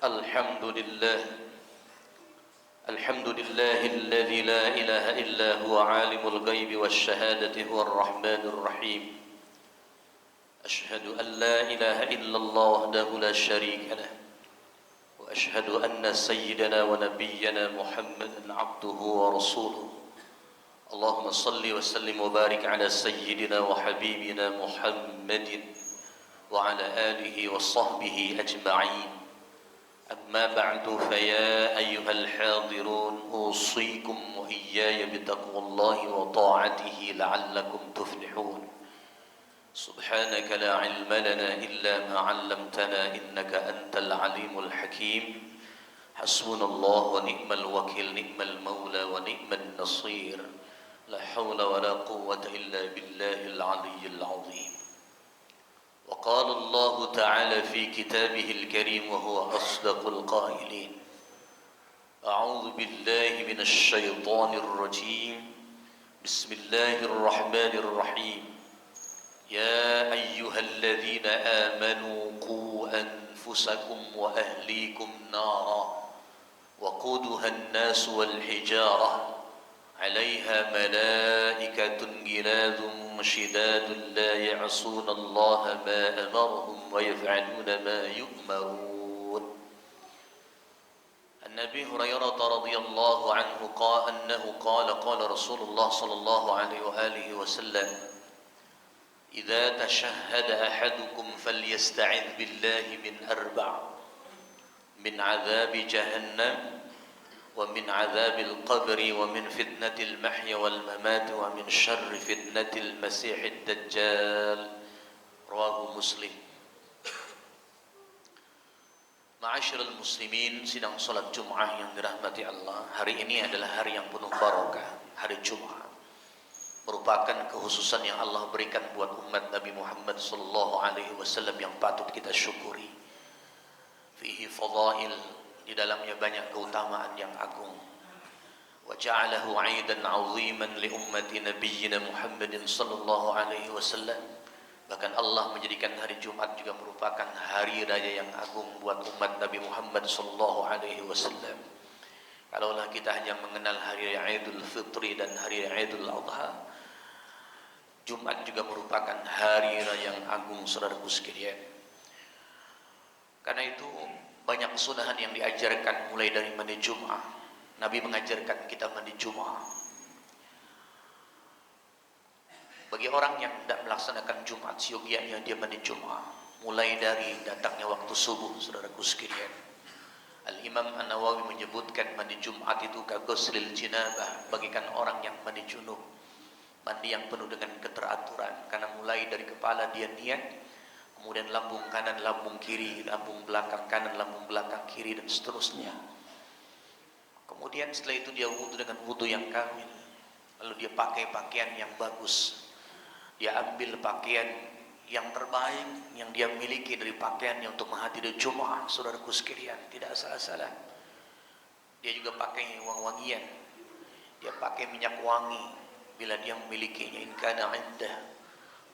الحمد لله الحمد لله الذي لا إله إلا هو عالم الغيب والشهادة هو الرحمن الرحيم أشهد أن لا إله إلا الله وحده لا شريك له وأشهد أن سيدنا ونبينا محمدا عبده ورسوله اللهم صل وسلم وبارك على سيدنا وحبيبنا محمد وعلى آله وصحبه أجمعين أما بعد فيا أيها الحاضرون أوصيكم وإياي بتقوى الله وطاعته لعلكم تفلحون سبحانك لا علم لنا إلا ما علمتنا إنك أنت العليم الحكيم حسبنا الله ونعم الوكيل نعم المولى ونعم النصير لا حول ولا قوة إلا بالله العلي العظيم وقال الله تعالى في كتابه الكريم وهو أصدق القائلين أعوذ بالله من الشيطان الرجيم بسم الله الرحمن الرحيم يا أيها الذين آمنوا قوا أنفسكم وأهليكم نارا وقودها الناس والحجارة عليها ملائكة غلاظ شداد لا يعصون الله ما أمرهم ويفعلون ما يؤمرون. عن أبي هريرة رضي الله عنه قال رسول الله صلى الله عليه وآله وسلم إذا تشهد أحدكم فليستعذ بالله من أربع من عذاب جهنم ومن عذاب القبر ومن فتنة المحيا والممات ومن شر فتنة المسيح الدجال رواه مسلم. Ma'asyiral muslimin, sidang salat Jumat yang dirahmati Allah. Hari ini adalah hari yang penuh barokah, hari Jumat. Merupakan kekhususan yang Allah berikan buat umat Nabi Muhammad sallallahu alaihi wasallam yang patut kita syukuri. Fihi fadail, di dalamnya banyak keutamaan yang agung. Wa ja'alahu 'aidan 'aziman li ummati nabiyyina Muhammadin sallallahu alaihi wasallam. Bahkan Allah menjadikan hari Jumat juga merupakan hari raya yang agung buat umat Nabi Muhammad sallallahu alaihi wasallam. Kalaulah kita hanya mengenal hari Idul Fitri dan hari Idul Adha, Jumat juga merupakan hari raya yang agung saudaraku sekalian. Karena itu banyak kesunahan yang diajarkan mulai dari mandi Jumat. Nabi mengajarkan kita mandi Jumat. Bagi orang yang tidak melaksanakan Jumat, siogianya dia mandi Jumat. Mulai dari datangnya waktu subuh, saudaraku sekalian. Al-Imam An-Nawawi menyebutkan mandi Jumat itu kaguslil jinabah, bagikan orang yang mandi junub. Mandi yang penuh dengan keteraturan, karena mulai dari kepala dia niat, kemudian lambung kanan, lambung kiri, lambung belakang kanan, lambung belakang kiri, dan seterusnya. Kemudian setelah itu dia wudu dengan wudu yang kamil. Lalu dia pakai pakaian yang bagus. Dia ambil pakaian yang terbaik yang dia miliki dari pakaiannya untuk menghadiri Jumat, saudaraku sekalian. Tidak salah-salah. Dia juga pakai wangi-wangian. Dia pakai minyak wangi bila dia memilikinya. In kana 'indah.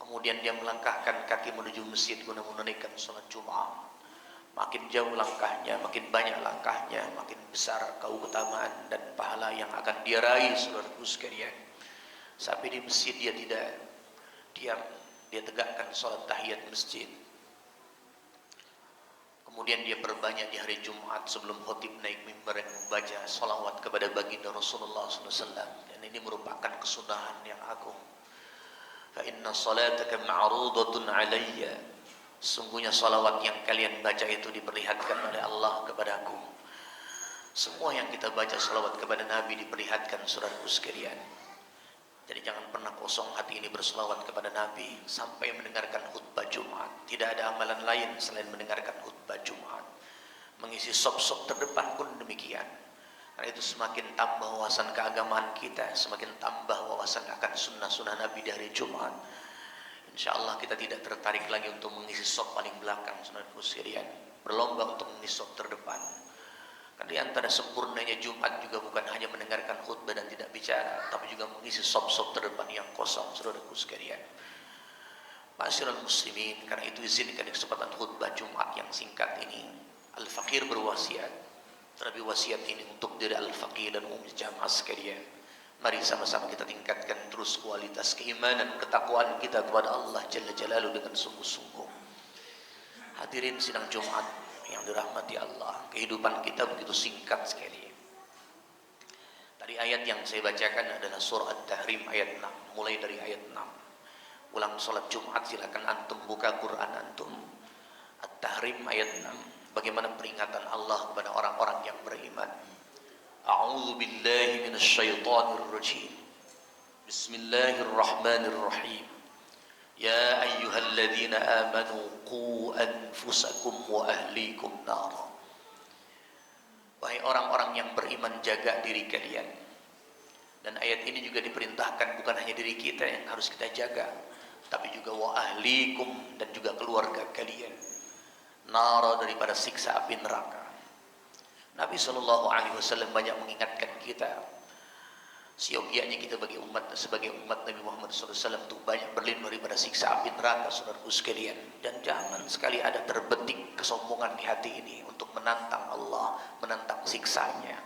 Kemudian dia melangkahkan kaki menuju masjid guna menunaikan salat Jumat. Makin jauh langkahnya, makin banyak langkahnya, makin besar keutamaan dan pahala yang akan dia raih, saudaraku sekalian. Sampai di masjid dia tidak diam, dia tegakkan salat tahiyat masjid. Kemudian dia perbanyak di hari Jumat sebelum khatib naik mimbar yang membaca salawat kepada baginda Rasulullah SAW. Dan ini merupakan kesunahan yang agung. Fa inna salataka ma'rudatun alayya. Sungguhnya salawat yang kalian baca itu diperlihatkan oleh Allah kepadaku. Semua yang kita baca salawat kepada Nabi diperlihatkan, saudaraku sekalian. Jadi jangan pernah kosong hati ini bersalawat kepada Nabi sampai mendengarkan khutbah Jumat. Tidak ada amalan lain selain mendengarkan khutbah Jumat. Mengisi sop-sop terdepan pun demikian. Karena itu semakin tambah wawasan keagamaan kita, semakin tambah wawasan akan sunnah-sunnah Nabi dari Jumat. InsyaAllah kita tidak tertarik lagi untuk mengisi sop paling belakang, saudaraku sekalian. Berlomba untuk mengisi sop terdepan. Karena di antara sempurnanya Jumat juga bukan hanya mendengarkan khutbah dan tidak bicara, tapi juga mengisi sop-sop terdepan yang kosong, saudaraku sekalian. Ma'asyiral muslimin, karena itu izinkan kesempatan khutbah Jumat yang singkat ini Al-Faqir berwasiat, terlebih wasiat ini untuk diri Al-Faqir dan jamaah sekalian. Mari sama-sama kita tingkatkan terus kualitas keimanan, ketakwaan kita kepada Allah Jalla Jalaluhu dengan sungguh-sungguh. Hadirin sidang Jumat yang dirahmati Allah, kehidupan kita begitu singkat sekali. Tadi ayat yang saya bacakan adalah surah At-Tahrim ayat 6, mulai dari ayat 6. Ulang sholat Jumat silakan antum buka Quran antum. At-Tahrim ayat 6. Bagaimana peringatan Allah kepada orang-orang yang beriman. A'udzu billahi minasyaitonir rajim. Bismillahirrahmanirrahim. Ya ayyuhalladzina amanu qu anfusakum wa ahlikum nar. Wahai orang-orang yang beriman, jaga diri kalian. Dan ayat ini juga diperintahkan bukan hanya diri kita yang harus kita jaga, tapi juga wa ahlikum, dan juga keluarga kalian. Nara, daripada siksa api neraka. Nabi SAW banyak mengingatkan kita. Siogianya kita sebagai umat Nabi Muhammad SAW itu banyak berlindung daripada siksa api neraka, saudaraku sekalian. Dan jangan sekali ada terbetik kesombongan di hati ini untuk menantang Allah, menantang siksanya.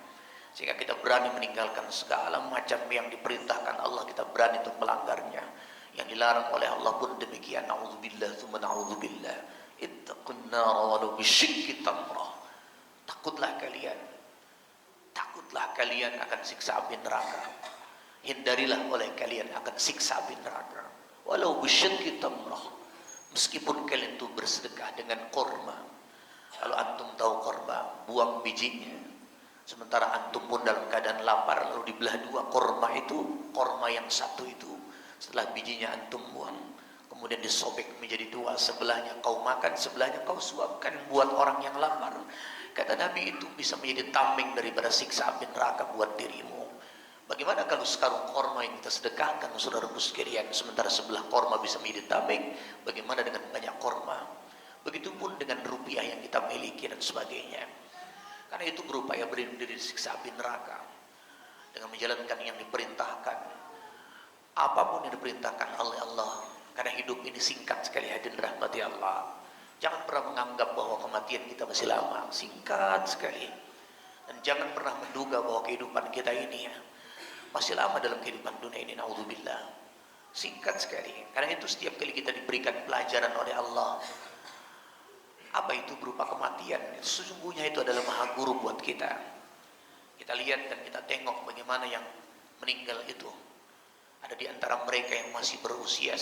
Sehingga kita berani meninggalkan segala macam yang diperintahkan Allah, kita berani untuk melanggarnya. Yang dilarang oleh Allah pun demikian. Na'udzubillah tsumma na'udzubillah. Ittaqun nar walau bisyikki tamrah. Takutlah kalian akan siksa api neraka. Hindarilah oleh kalian akan siksa api neraka. Walau bisyikki tamrah. Meskipun kalian itu bersedekah dengan korma. Kalau antum tahu korma, buang bijinya. Sementara antum pun dalam keadaan lapar, lalu dibelah dua korma itu, korma yang satu itu, setelah bijinya antum buang, kemudian disobek menjadi dua, sebelahnya kau makan, sebelahnya kau suapkan buat orang yang lapar. Kata Nabi, itu bisa menjadi tameng daripada siksa api neraka buat dirimu. Bagaimana kalau sekarang korma yang kita sedekahkan, saudaraku sekalian, sementara sebelah korma bisa menjadi tameng, bagaimana dengan banyak korma? Begitupun dengan rupiah yang kita miliki dan sebagainya. Karena itu berupaya berlindung dari siksa api neraka dengan menjalankan yang diperintahkan. Apapun yang diperintahkan oleh Allah. Karena hidup ini singkat sekali, hadirin rahmati Allah. Jangan pernah menganggap bahwa kematian kita masih lama, singkat sekali. Dan jangan pernah menduga bahwa kehidupan kita ini masih lama dalam kehidupan dunia ini, naudzubillah. Singkat sekali. Karena itu setiap kali kita diberikan pelajaran oleh Allah, apa itu berupa kematian, sesungguhnya itu adalah maha guru buat kita. Kita lihat dan kita tengok bagaimana yang meninggal itu. Ada di antara mereka yang masih berusia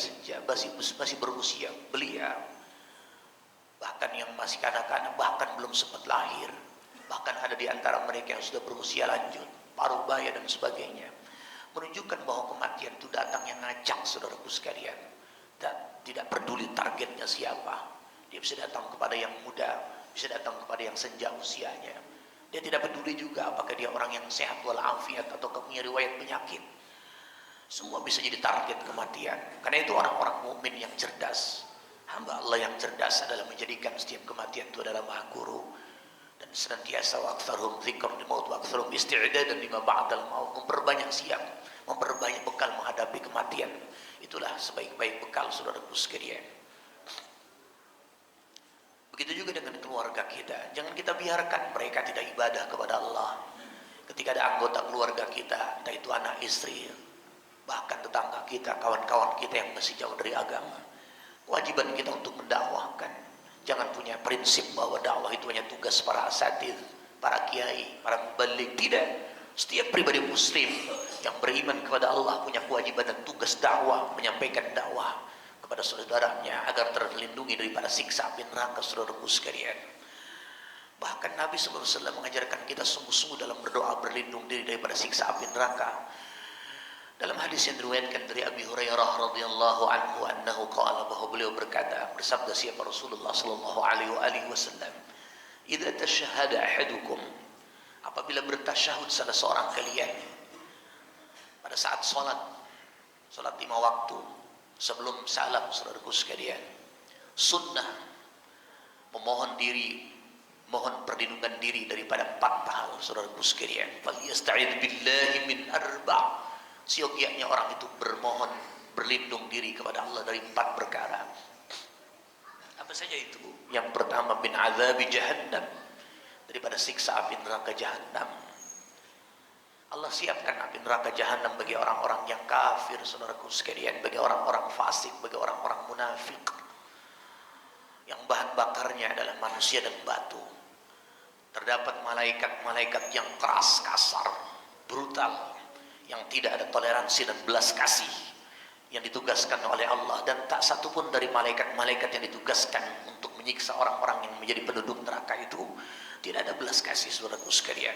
masih berusia belia, bahkan yang masih kanak-kanak, bahkan belum sempat lahir. Bahkan ada di antara mereka yang sudah berusia lanjut, paruh baya dan sebagainya. Menunjukkan bahwa kematian itu datang yang ngacak, saudaraku sekalian. Dan tidak peduli targetnya siapa. Dia bisa datang kepada yang muda, bisa datang kepada yang senja usianya. Dia tidak peduli juga apakah dia orang yang sehat walafiat atau punya riwayat penyakit. Semua bisa jadi target kematian. Karena itu orang-orang mukmin yang cerdas, hamba Allah yang cerdas adalah menjadikan setiap kematian itu adalah maha guru. Dan senantiasa wa aktsaruhum dzikrun lil maut wa aktsaruhum isti'dadan lima ba'dal maut, memperbanyak siap, memperbanyak bekal menghadapi kematian. Itulah sebaik-baik bekal, saudaraku sekalian. Begitu juga dengan keluarga kita. Jangan kita biarkan mereka tidak ibadah kepada Allah. Ketika ada anggota keluarga kita, entah itu anak istri, bahkan tetangga kita, kawan-kawan kita yang masih jauh dari agama, kewajiban kita untuk mendakwahkan. Jangan punya prinsip bahwa dakwah itu hanya tugas para asatidz, para kiai, para mubalik. Tidak. Setiap pribadi muslim yang beriman kepada Allah punya kewajiban dan tugas dakwah, menyampaikan dakwah kepada saudaranya agar terlindungi daripada siksa api neraka, saudaraku sekalian. Bahkan Nabi SAW mengajarkan kita sungguh-sungguh dalam berdoa berlindung diri daripada siksa api neraka. Dalam hadis yang diriwayatkan dari Abi Hurairah radhiyallahu anhu annahu qala, bahwa beliau berkata, bersabda siapa Rasulullah sallallahu alaihi wasallam, "Idza tashahhada ahadukum," apabila bertasyahud salah seorang kalian pada saat salat 5 waktu sebelum salam, saudaraku sekalian, sunnah memohon diri, mohon perlindungan diri daripada 4 hal, saudaraku sekalian. Falyasta'idz billahi min arba'. Siogianya orang itu bermohon berlindung diri kepada Allah dari 4 perkara. Apa saja itu? Yang pertama, min azabi jahannam, daripada siksa api neraka jahanam. Allah siapkan api neraka jahanam bagi orang-orang yang kafir, saudaraku sekalian, bagi orang-orang fasik, bagi orang-orang munafik, yang bahan bakarnya adalah manusia dan batu. Terdapat malaikat-malaikat yang keras, kasar, brutal, yang tidak ada toleransi dan belas kasih, yang ditugaskan oleh Allah, dan tak satu pun dari malaikat-malaikat yang ditugaskan untuk menyiksa orang-orang yang menjadi penduduk neraka itu tidak ada belas kasih, saudaraku sekalian.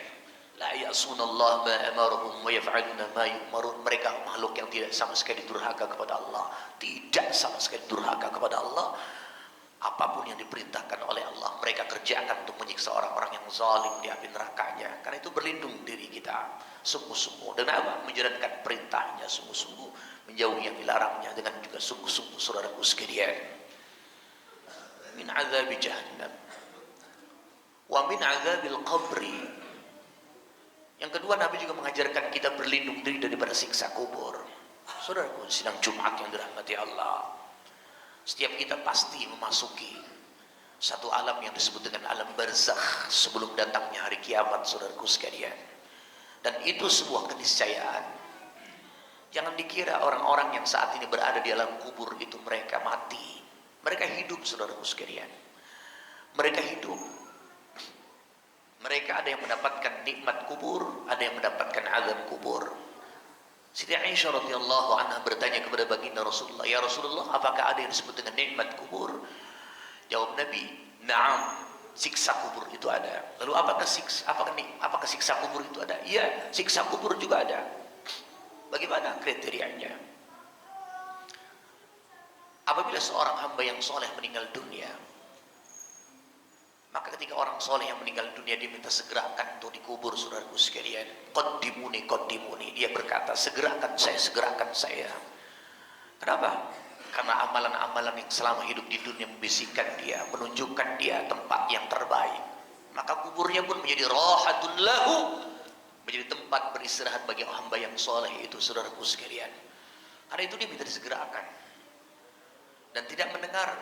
La ya'sunallah ma amarahum wa yaf'aluna ma yu'marun. Mereka makhluk yang tidak sama sekali durhaka kepada Allah, tidak sama sekali durhaka kepada Allah. Apapun yang diperintahkan oleh Allah mereka kerjakan untuk menyiksa orang-orang yang zalim di api nerakanya. Karena itu berlindung diri kita sungguh-sungguh dengan apa? Menjalankan perintahnya sungguh-sungguh, menjauhi yang dilarangnya dengan juga sungguh-sungguh, saudaraku sekalian. Min azabi jahannam wa min azabil qabri. Yang kedua, Nabi juga mengajarkan kita berlindung diri daripada siksa kubur. Saudaraku, sidang Jumat yang dirahmati Allah, setiap kita pasti memasuki satu alam yang disebut dengan alam barzakh sebelum datangnya hari kiamat, saudaraku sekalian. Dan itu sebuah keniscayaan. Jangan dikira orang-orang yang saat ini berada di alam kubur itu mereka mati. Mereka hidup, saudaraku sekalian. Mereka hidup. Mereka ada yang mendapatkan nikmat kubur, ada yang mendapatkan azab kubur. Siti Aisyah radhiyallahu anha bertanya kepada baginda Rasulullah, "Ya Rasulullah, apakah ada yang disebut dengan nikmat kubur?" Jawab Nabi, "Na'am, siksa kubur itu ada." Lalu apakah siksa kubur itu ada? Iya, siksa kubur juga ada. Bagaimana kriterianya? Apabila seorang hamba yang soleh meninggal dunia, maka ketika orang soleh yang meninggal dunia diminta segerakan untuk dikubur, saudaraku sekalian. Qaddimuni, qaddimuni. Dia berkata, segerakan saya, segerakan saya. Kenapa? Karena amalan-amalan yang selama hidup di dunia membisikkan dia, menunjukkan dia tempat yang terbaik. Maka kuburnya pun menjadi rahatun lahu, menjadi tempat beristirahat bagi hamba yang soleh itu, saudaraku sekalian. Karena itu dia minta disegerakan. Dan tidak mendengar,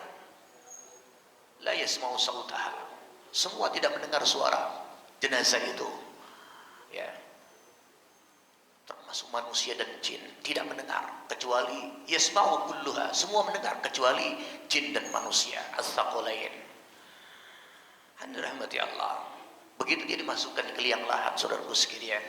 la yasma'u sautaha. Semua tidak mendengar suara jenazah itu, ya, termasuk manusia dan jin tidak mendengar, kecuali yasma'u kulluha, semua mendengar kecuali jin dan manusia, as-saqalain. Hadirin rahmati Allah. Begitu dia dimasukkan ke liang lahat, saudaraku sekalian,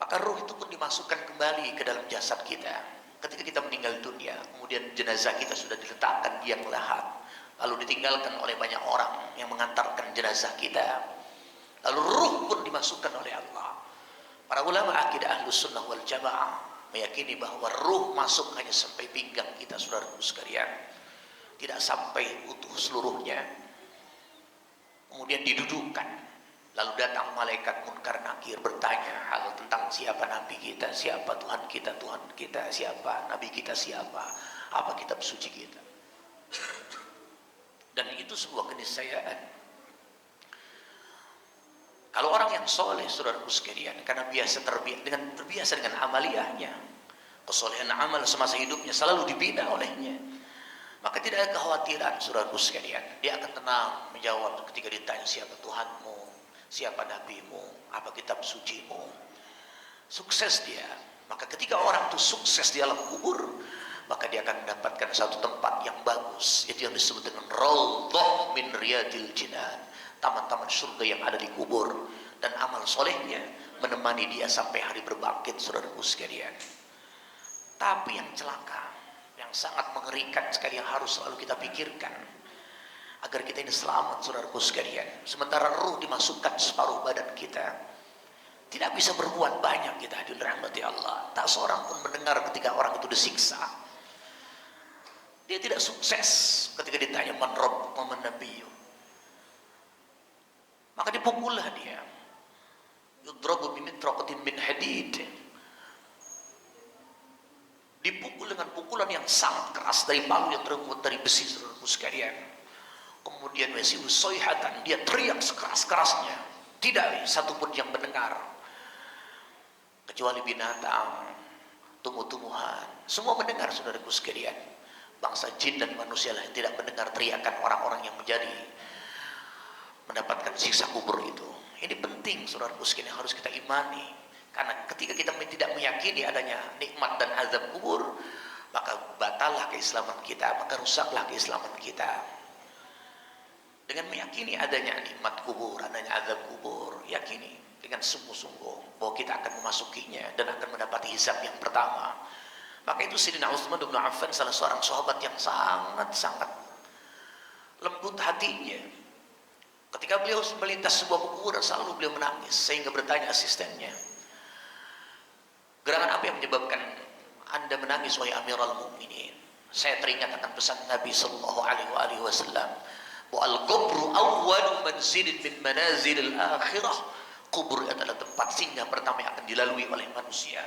maka ruh itu pun dimasukkan kembali ke dalam jasad kita. Ketika kita meninggal dunia, kemudian jenazah kita sudah diletakkan di liang lahat, lalu ditinggalkan oleh banyak orang yang mengantarkan jenazah kita, lalu ruh pun dimasukkan oleh Allah. Para ulama akidah Ahlus Sunnah wal Jamaah meyakini bahwa ruh masuk hanya sampai pinggang kita, saudaraku sekalian, tidak sampai utuh seluruhnya. Kemudian didudukkan, lalu datang malaikat Munkar Nakir bertanya hal tentang siapa nabi kita, siapa Tuhan kita siapa, nabi kita siapa, apa kitab suci kita. Dan itu sebuah keniscayaan. Kalau orang yang soleh, saudaraku sekalian, karena terbiasa dengan amaliyahnya, kesolehan amal semasa hidupnya selalu dibina olehnya, maka tidak ada kekhawatiran, saudaraku sekalian. Dia akan tenang menjawab ketika ditanya siapa Tuhanmu, siapa nabimu, apa kitab sucimu. Sukses dia. Maka ketika orang itu sukses di alam kubur, maka dia akan mendapatkan satu tempat yang bagus, itu yang disebut dengan raudhah min riyadil jinan, taman-taman surga yang ada di kubur. Dan amal solehnya menemani dia sampai hari berbangkit, saudaraku sekalian. Tapi yang celaka, yang sangat mengerikan sekali, yang harus selalu kita pikirkan agar kita ini selamat, saudaraku sekalian, sementara ruh dimasukkan separuh badan kita, tidak bisa berbuat banyak kita, hadirin rahmati Allah. Tak seorang pun mendengar ketika orang itu disiksa. Dia tidak sukses ketika ditanya man rabb wa man nabiyyu. Maka dipukullah dia. Yudrabu bimitraqatin min hadid. Dipukul dengan pukulan yang sangat keras dari palu yang terbuat dari besi, saudaraku sekalian. Kemudian wasi'u sayhatan, dia teriak sekeras-kerasnya. Tidak satupun yang mendengar, kecuali binatang, tumbuh-tumbuhan. Semua mendengar, saudaraku sekalian. Bangsa jin dan manusia lah yang tidak mendengar teriakan orang-orang yang menjadi mendapatkan siksa kubur itu. Ini penting saudaraku sekalian, harus kita imani. Karena ketika kita tidak meyakini adanya nikmat dan azab kubur, maka batallah keislaman kita, maka rusaklah keislaman kita. Dengan meyakini adanya nikmat kubur, adanya azab kubur, yakini dengan sungguh-sungguh bahwa kita akan memasukinya dan akan mendapati hisab yang pertama. Maka itu Sayyidina Utsman bin Affan, salah seorang sahabat yang sangat-sangat lembut hatinya. Ketika beliau melintas sebuah kuburan, selalu beliau menangis sehingga bertanya asistennya, gerangan apa yang menyebabkan Anda menangis wahai Amirul Mukminin? Saya teringat akan pesan Nabi sallallahu alaihi wasallam, bahwa al-qabru awwalu manzilin min manazilil akhirah. Kubur adalah tempat singgah pertama yang akan dilalui oleh manusia.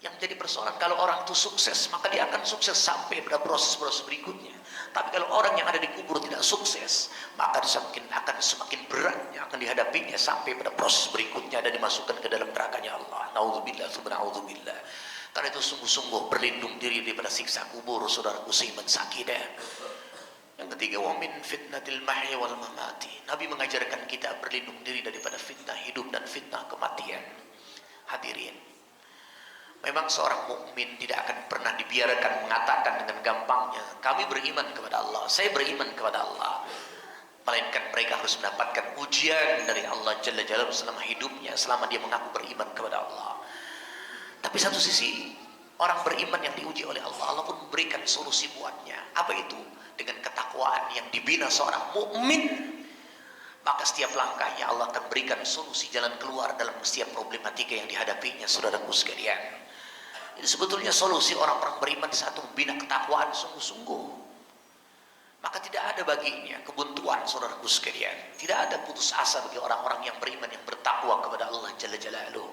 Yang menjadi persoalan, kalau orang itu sukses, maka dia akan sukses sampai pada proses-proses berikutnya. Tapi kalau orang yang ada di kubur tidak sukses, maka akan semakin berat yang akan dihadapinya sampai pada proses berikutnya dan dimasukkan ke dalam nerakanya Allah. Nauzubillah, subhanallah. Karena itu sungguh-sungguh berlindung diri daripada siksa kubur, saudaraku seiman sakidah. Yang ketiga, wa min fitnatil mahya wal mamati. Nabi mengajarkan kita berlindung diri daripada fitnah hidup dan fitnah kematian. Hadirin, memang seorang mukmin tidak akan pernah dibiarkan mengatakan dengan gampangnya, kami beriman kepada Allah, saya beriman kepada Allah. Melainkan mereka harus mendapatkan ujian dari Allah Jalla Jalaluhu selama hidupnya, selama dia mengaku beriman kepada Allah. Tapi satu sisi, orang beriman yang diuji oleh Allah, Allah pun memberikan solusi buatnya. Apa itu? Dengan ketakwaan yang dibina seorang mukmin, maka setiap langkahnya Allah akan berikan solusi jalan keluar dalam setiap problematika yang dihadapinya, saudaraku sekalian. Jadi sebetulnya solusi orang-orang beriman satu, membina ketakwaan sungguh-sungguh. Maka tidak ada baginya kebuntuan, saudaraku sekalian. Tidak ada putus asa bagi orang-orang yang beriman, yang bertakwa kepada Allah Jalla Jalaluhu.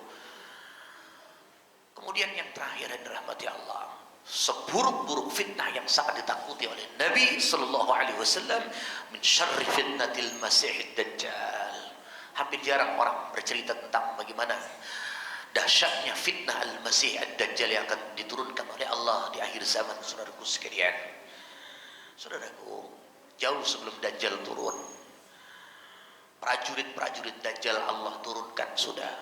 Kemudian yang terakhir, yang dirahmati Allah, seburuk-buruk fitnah yang sangat ditakuti oleh Nabi sallallahu alaihi wasallam, min syarri fitnatil masiihid dajjal. Hampir jarang orang bercerita tentang bagaimana dahsyatnya fitnah al-masih ad-dajjal yang akan diturunkan oleh Allah di akhir zaman, saudaraku sekalian. Saudaraku, jauh sebelum dajjal turun, prajurit-prajurit dajjal Allah turunkan sudah.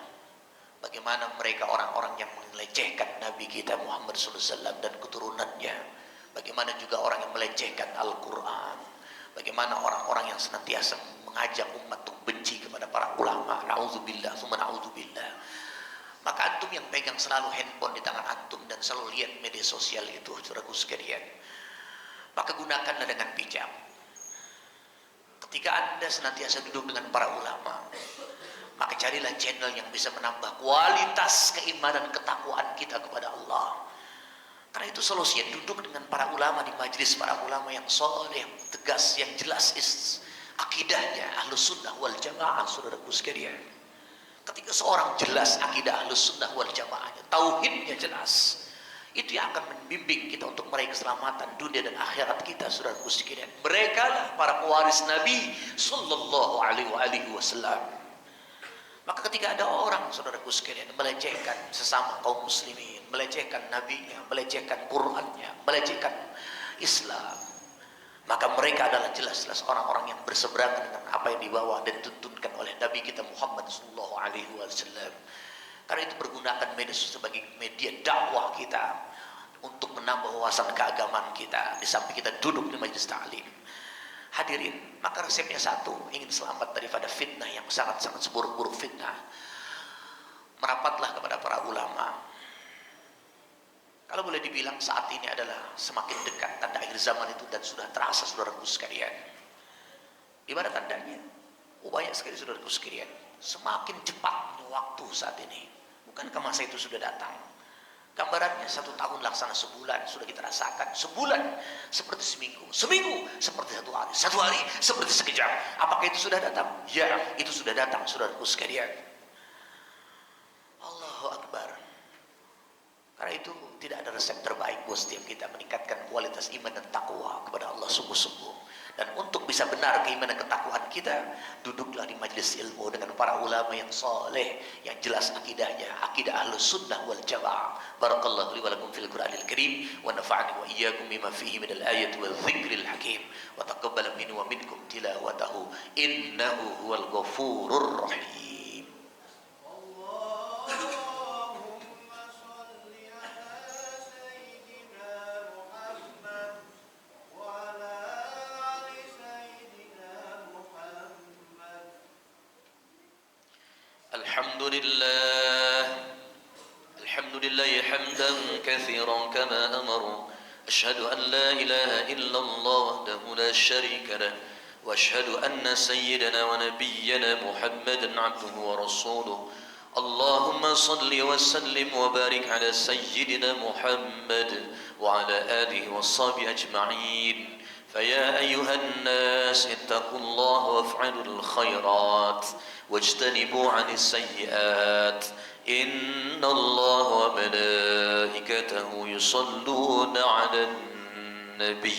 Bagaimana mereka orang-orang yang melecehkan Nabi kita Muhammad SAW dan keturunannya. Bagaimana juga orang yang melecehkan Al-Quran. Bagaimana orang-orang yang senantiasa mengajak umat untuk benci kepada para ulama. Na'udzubillah, summa na'udzubillah. Maka antum yang pegang selalu handphone di tangan antum dan selalu lihat media sosial itu, saudaraku sekalian, maka gunakanlah dengan bijak. Ketika anda senantiasa duduk dengan para ulama, maka carilah channel yang bisa menambah kualitas keimanan ketakwaan kita kepada Allah. Karena itu solusinya duduk dengan para ulama di majelis para ulama yang soleh, yang tegas, yang jelas akidahnya Ahlus Sunnah wal Jamaah, saudaraku sekalian. Ketika seorang jelas akidah Ahlus Sunnah wal Jamaahnya, tauhidnya jelas, itu yang akan membimbing kita untuk meraih keselamatan dunia dan akhirat kita, saudaraku sekalian. Mereka lah para pewaris Nabi sallallahu alaihi wasallam. Maka ketika ada orang, saudaraku sekalian, melecehkan sesama kaum muslimin, melecehkan nabinya, melecehkan Qur'annya, melecehkan Islam, maka mereka adalah jelas-jelas orang-orang yang berseberangan dengan apa yang dibawa dan dituntunkan oleh Nabi kita Muhammad sallallahu alaihi wasallam. Karena itu pergunakan media sebagai media dakwah kita untuk menambah wawasan keagamaan kita di samping kita duduk di majelis ta'lim. Hadirin, maka resepnya satu, ingin selamat daripada fitnah yang sangat-sangat seburuk-buruk fitnah, merapatlah kepada para ulama. Kalau boleh dibilang saat ini adalah semakin dekat tanda akhir zaman itu dan sudah terasa, saudaraku sekalian. Di mana tandanya? Banyak sekali, saudaraku sekalian. Semakin cepat waktu saat ini. Bukankah masa itu sudah datang? Gambarannya 1 tahun laksana sebulan sudah kita rasakan. Sebulan seperti seminggu, seminggu seperti 1 hari, 1 hari seperti sekejap. Apakah itu sudah datang? Ya, itu sudah datang, saudaraku sekalian. Allahu Akbar. Karena itu tidak ada resep terbaik buat setiap kita meningkatkan kualitas iman dan takwa kepada Allah sungguh-sungguh. Dan untuk bisa benar keimanan ketakwaan kita, duduklah di majelis ilmu dengan para ulama yang saleh, yang jelas akidahnya, akidah ahlus sunnah wal jamaah. Barakallahu li wa lakum fil Qur'anil Karim wa nafa'ani wa iyyakum bima fihi minal ayati wal dzikril hakim wa taqabbal minni wa minkum tilawatahu innahu huwal ghafurur rahim. الحمد لله حمدا كثيرا كما أمر أشهد أن لا إله إلا الله وحده لا شريك له وأشهد أن سيدنا ونبينا محمدا عبده ورسوله اللهم صل وسلم وبارك على سيدنا محمد وعلى آله وصحبه أجمعين فيا أيها الناس اتقوا الله وافعلوا الخيرات واجتنبوا عن السيئات إن الله وملائكته يصلون على النبي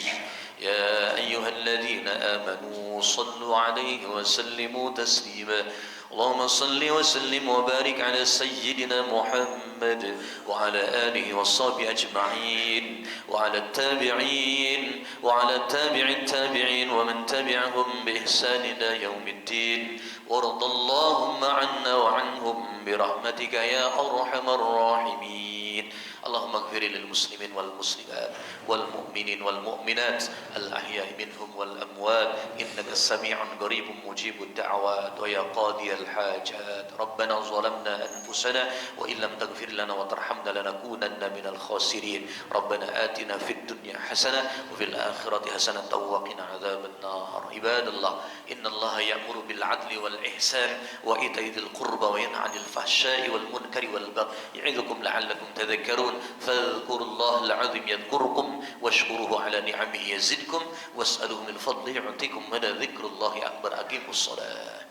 يا أيها الذين آمنوا صلوا عليه وسلموا تسليما اللهم صل وسلم وبارك على سيدنا محمد وعلى آله وصحبه أجمعين وعلى التابعين وعلى التابعين ومن تبعهم بإحسان إلى يوم الدين وارض اللهم عنا وعنهم برحمتك يا أرحم الراحمين اللهم اغفر للمسلمين والمسلمات والمؤمنين والمؤمنات الأحياء منهم والأموات إنك سميع قريب مجيب الدعوات ويا قاضي الحاجات ربنا ظلمنا أنفسنا وإن لم تغفر لنا وترحمنا لنكونن من الخاسرين ربنا آتنا في الدنيا حسنة وفي الآخرة حسنة وقنا عذاب النار عباد الله إن الله يأمر بالعدل والإحسان وإيتاء ذي القربى وينهى عن الفحشاء والمنكر والبغي يعظكم لعلكم تذكرون فاذكروا الله العظيم يذكركم واشكروه على نعمه يزدكم واسألوه من فضله يعطيكم ولذكر الله أكبر أقيموا الصلاة